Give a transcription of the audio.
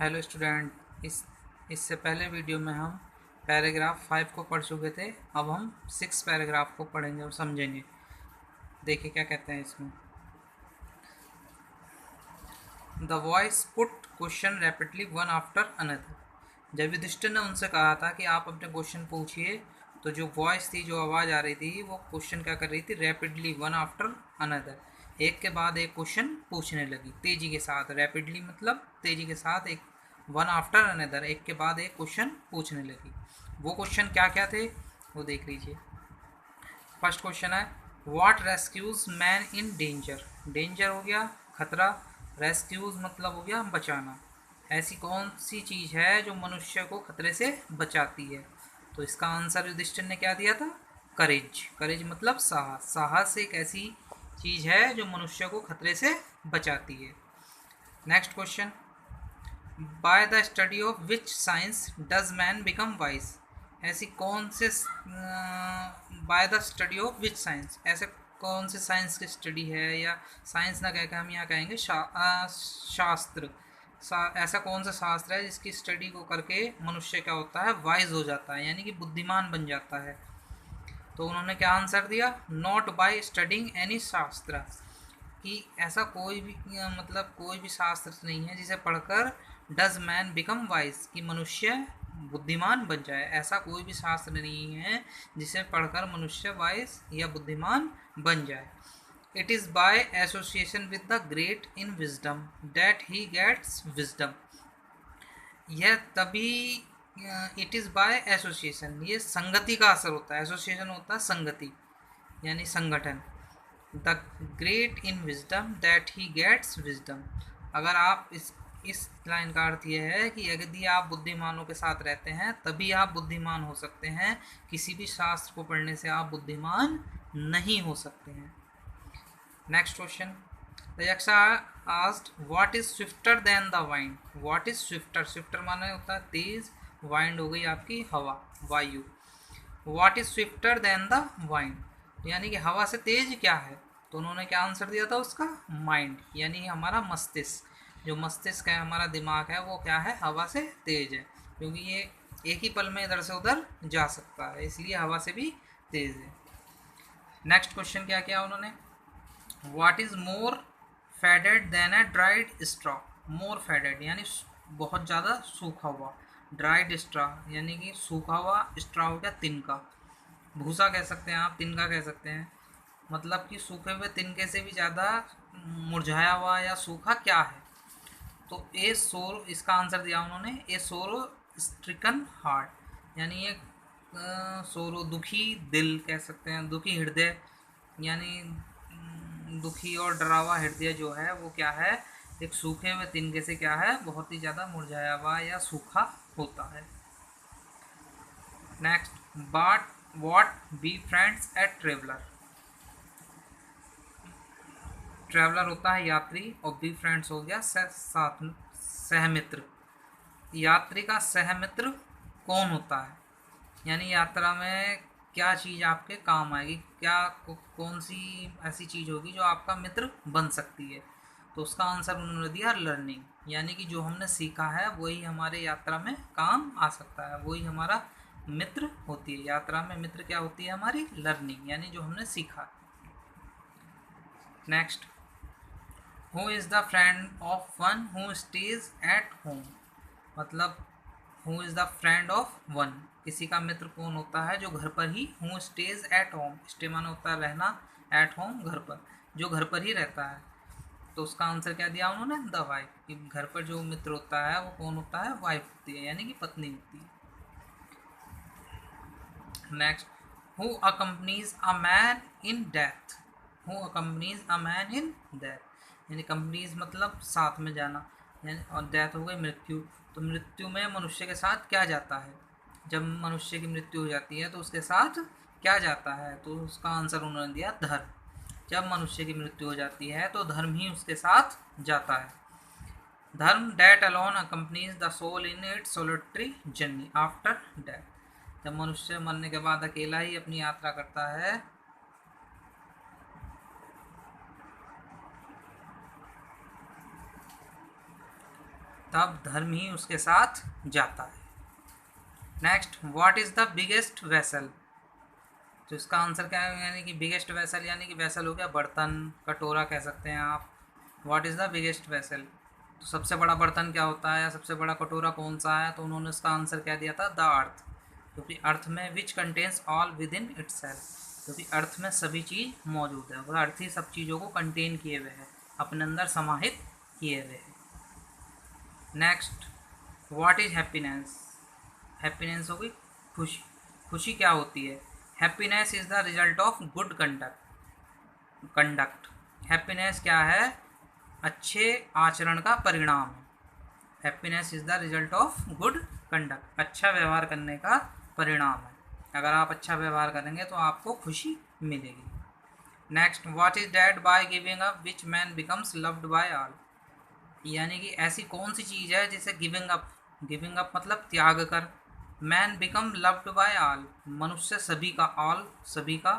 Hello student. इससे पहले video में हम पैराग्राफ 5 को पढ़ चुके थे। अब हम 6 पैराग्राफ को पढ़ेंगे और समझेंगे। देखिए क्या कहते हैं इसमें। The voice put question rapidly one after another. जब युधिष्ठिर ने उनसे कहा था कि आप अपने क्वेश्चन पूछिए, तो जो वॉइस थी, जो आवाज़ आ रही थी, वो क्वेश्चन क्या कर रही थी? रैपिडली वन आफ्टर अनदर, एक के बाद एक क्वेश्चन पूछने लगी तेज़ी के साथ। रैपिडली मतलब तेज़ी के साथ, एक वन आफ्टर अनदर, एक के बाद एक क्वेश्चन पूछने लगी। वो क्वेश्चन क्या क्या थे वो देख लीजिए। फर्स्ट क्वेश्चन है what rescues man in danger. Danger हो गया खतरा, रेस्क्यूज मतलब हो गया बचाना। ऐसी कौन सी चीज़ है जो मनुष्य को खतरे से बचाती है? तो इसका आंसर युधिष्ठिर ने क्या दिया था? करेज। करेज मतलब साहस। साहस एक ऐसी चीज़ है जो मनुष्य को खतरे से बचाती है। Next question, by the study of which science does man become wise. ऐसी कौन से by the study of which science, ऐसे कौन से साइंस की स्टडी है, या साइंस ना कहकर हम यहाँ कहेंगे शास्त्र। ऐसा कौन सा शास्त्र है जिसकी स्टडी को करके मनुष्य क्या होता है? वाइज हो जाता है, यानी कि बुद्धिमान बन जाता है। तो उन्होंने क्या आंसर दिया? नॉट बाय स्टडिंग एनी शास्त्र, कि ऐसा कोई भी मतलब कोई भी शास्त्र नहीं है जिसे पढ़कर डज मैन बिकम वाइज, कि मनुष्य बुद्धिमान बन जाए। ऐसा कोई भी शास्त्र नहीं है जिसे पढ़कर मनुष्य वाइज या बुद्धिमान बन जाए। It is by association with the great in wisdom that he gets wisdom. यह तभी, इट इज़ बाय एसोसिएशन, ये संगति का असर होता है। एसोसिएशन होता है संगति, यानी संगठन। The great in wisdom that he gets wisdom. अगर आप इस लाइन का अर्थ यह है कि यदि आप बुद्धिमानों के साथ रहते हैं तभी आप बुद्धिमान हो सकते हैं। किसी भी शास्त्र को पढ़ने से आप बुद्धिमान नहीं हो सकते हैं। Next question, the यक्षा asked what is swifter than the wind. What is swifter? Swifter माने होता है तेज, वाइंड हो गई आपकी हवा, वायु। What is swifter than the wind, यानी कि हवा से तेज क्या है? तो उन्होंने क्या आंसर दिया था उसका? माइंड, यानी हमारा मस्तिष्क। जो मस्तिष्क है, हमारा दिमाग है, वो क्या है? हवा से तेज है, क्योंकि ये एक ही पल में इधर से उधर जा सकता है, इसलिए हवा से भी तेज है। नेक्स्ट क्वेश्चन क्या किया उन्होंने? What is more faded than a dried straw. More faded यानी बहुत ज़्यादा सूखा हुआ, ड्राइड स्ट्रॉ यानी कि सूखा हुआ, स्ट्रॉ हो गया तिनका। भूसा कह सकते हैं आप, तिनका कह सकते हैं। मतलब कि सूखे हुए तिनके से भी ज़्यादा मुरझाया हुआ या सूखा क्या है? तो ए सोर, इसका आंसर दिया उन्होंने ए सोरो स्ट्रिकन हार्ट, यानी एक सोरो दुखी दिल कह सकते हैं, दुखी हृदय, यानी दुखी और डरा हुआ हृदय जो है वो क्या है? एक सूखे हुए तिनके से क्या है? बहुत ही ज़्यादा मुरझाया हुआ या सूखा होता है। Next, but what be friends at traveller. Traveller होता है यात्री, और बी फ्रेंड्स हो गया साथ सहमित्र। यात्री का सहमित्र कौन होता है? यानी यात्रा में क्या चीज़ आपके काम आएगी, क्या कौन सी ऐसी चीज़ होगी जो आपका मित्र बन सकती है? तो उसका आंसर उन्होंने दिया लर्निंग, यानी कि जो हमने सीखा है वही हमारे यात्रा में काम आ सकता है, वही हमारा मित्र होती है। यात्रा में मित्र क्या होती है? हमारी लर्निंग, यानी जो हमने सीखा। Next, who is the friend of one who stays at home. मतलब who is the friend of one, किसी का मित्र कौन होता है जो घर पर ही, who stays at home, stay माना होता है रहना, एट होम घर पर, जो घर पर ही रहता है। तो उसका आंसर क्या दिया उन्होंने? द वाइफ, कि घर पर जो मित्र होता है वो कौन होता है? वाइफ होती है, यानी कि पत्नी होती है। Next, who accompanies a man in death. Who accompanies a man in death, यानी कंपनीज मतलब साथ में जाना, यानी और डेथ हो गई मृत्यु। तो मृत्यु में मनुष्य के साथ क्या जाता है? जब मनुष्य की मृत्यु हो जाती है तो उसके साथ क्या जाता है? तो उसका आंसर उन्होंने दिया धर्म। जब मनुष्य की मृत्यु हो जाती है तो धर्म ही उसके साथ जाता है। Dharma that alone accompanies the soul in its solitary journey after death. जब मनुष्य मरने के बाद अकेला ही अपनी यात्रा करता है। तब धर्म ही उसके साथ जाता है। Next, what is the biggest vessel? तो इसका आंसर क्या है, यानी कि बिगेस्ट वेसल, यानी कि वेसल हो गया बर्तन, कटोरा कह सकते हैं आप। What is the biggest vessel, तो सबसे बड़ा बर्तन क्या होता है या सबसे बड़ा कटोरा कौन सा है? तो उन्होंने उसका आंसर क्या दिया था, द अर्थ, क्योंकि अर्थ में which contains all with in itself, क्योंकि अर्थ में सभी चीज़ मौजूद है, मतलब अर्थ ही सब चीज़ों को कंटेन किए हुए है, अपने अंदर समाहित किए हुए है। Next, what is happiness? Happiness होगी खुशी। खुशी क्या होती है? Happiness is the result of good conduct. Happiness क्या है? अच्छे आचरण का परिणाम है। Happiness is the result of good conduct, अच्छा व्यवहार करने का परिणाम है। अगर आप अच्छा व्यवहार करेंगे तो आपको खुशी मिलेगी। Next, what is dead by giving up which man becomes loved by all? यानी कि ऐसी कौन सी चीज़ है जिसे गिविंग अप मतलब त्याग कर, man become loved by all, मनुष्य सभी का, ऑल सभी का